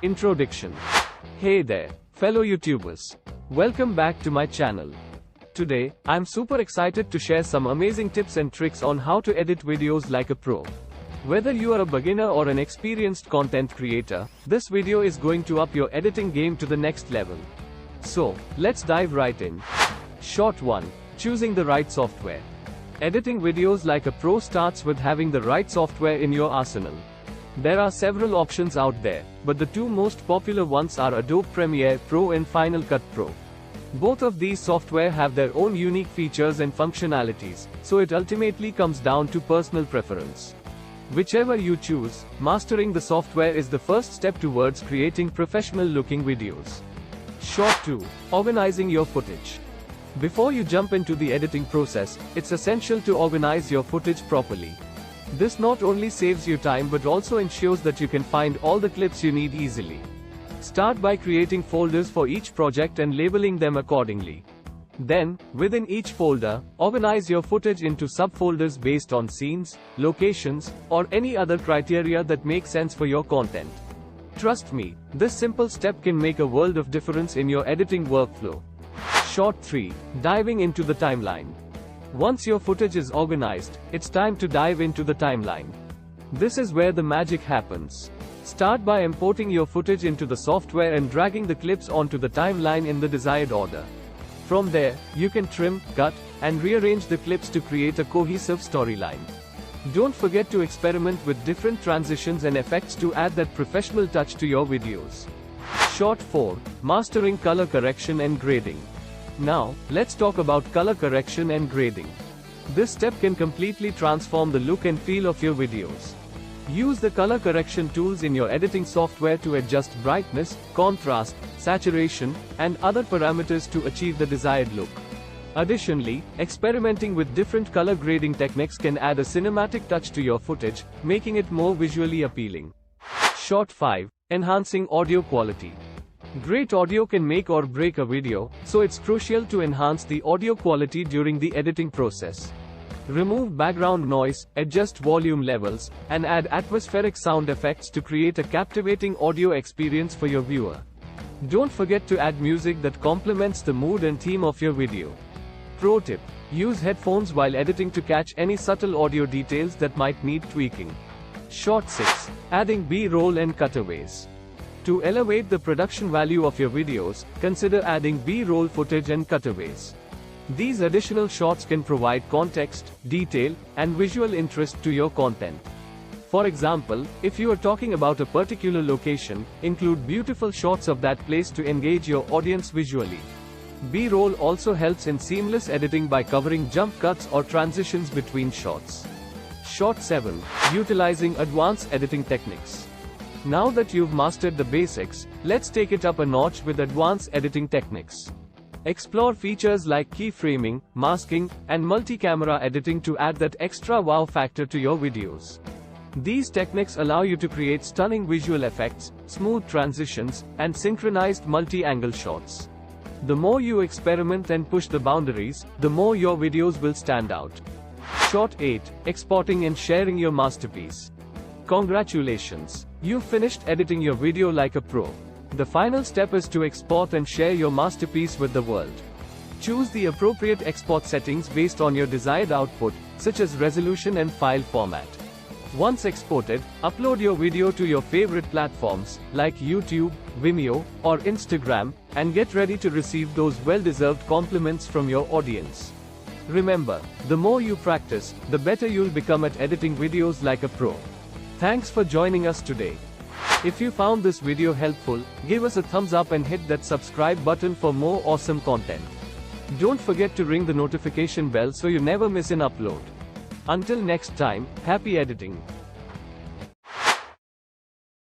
Introduction. Hey there, fellow YouTubers. Welcome back to my channel. Today, I'm super excited to share some amazing tips and tricks on how to edit videos like a pro. Whether you are a beginner or an experienced content creator, this video is going to up your editing game to the next level. So, let's dive right in. Short 1. Choosing the right software. Editing videos like a pro starts with having the right software in your arsenal. There are several options out there, but the two most popular ones are Adobe Premiere Pro and Final Cut Pro. Both of these software have their own unique features and functionalities, so it ultimately comes down to personal preference. Whichever you choose, mastering the software is the first step towards creating professional-looking videos. Short 2. Organizing your footage. Before you jump into the editing process, it's essential to organize your footage properly. This not only saves you time but also ensures that you can find all the clips you need easily. Start by creating folders for each project and labeling them accordingly. Then, within each folder, organize your footage into subfolders based on scenes, locations, or any other criteria that make sense for your content. Trust me, this simple step can make a world of difference in your editing workflow. Short 3. Diving into the timeline. Once your footage is organized, it's time to dive into the timeline. This is where the magic happens. Start by importing your footage into the software and dragging the clips onto the timeline in the desired order. From there, you can trim, cut, and rearrange the clips to create a cohesive storyline. Don't forget to experiment with different transitions and effects to add that professional touch to your videos. Short 4. Mastering color correction and grading. Now, let's talk about color correction and grading. This step can completely transform the look and feel of your videos. Use the color correction tools in your editing software to adjust brightness, contrast, saturation, and other parameters to achieve the desired look. Additionally, experimenting with different color grading techniques can add a cinematic touch to your footage, making it more visually appealing. Short 5. Enhancing audio quality. Great audio can make or break a video, so it's crucial to enhance the audio quality during the editing process. Remove background noise, adjust volume levels, and add atmospheric sound effects to create a captivating audio experience for your viewer. Don't forget to add music that complements the mood and theme of your video. Pro tip: use headphones while editing to catch any subtle audio details that might need tweaking. Short 6. Adding B-roll and cutaways. To elevate the production value of your videos, consider adding B-roll footage and cutaways. These additional shots can provide context, detail, and visual interest to your content. For example, if you are talking about a particular location, include beautiful shots of that place to engage your audience visually. B-roll also helps in seamless editing by covering jump cuts or transitions between shots. Short 7. Utilizing advanced editing techniques. Now that you've mastered the basics, let's take it up a notch with advanced editing techniques. Explore features like keyframing, masking, and multi-camera editing to add that extra wow factor to your videos. These techniques allow you to create stunning visual effects, smooth transitions, and synchronized multi-angle shots. The more you experiment and push the boundaries, the more your videos will stand out. Short 8. Exporting and sharing your masterpiece. Congratulations! You've finished editing your video like a pro. The final step is to export and share your masterpiece with the world. Choose the appropriate export settings based on your desired output, such as resolution and file format. Once exported, upload your video to your favorite platforms, like YouTube, Vimeo, or Instagram, and get ready to receive those well-deserved compliments from your audience. Remember, the more you practice, the better you'll become at editing videos like a pro. Thanks for joining us today. If you found this video helpful, give us a thumbs up and hit that subscribe button for more awesome content. Don't forget to ring the notification bell so you never miss an upload. Until next time, happy editing.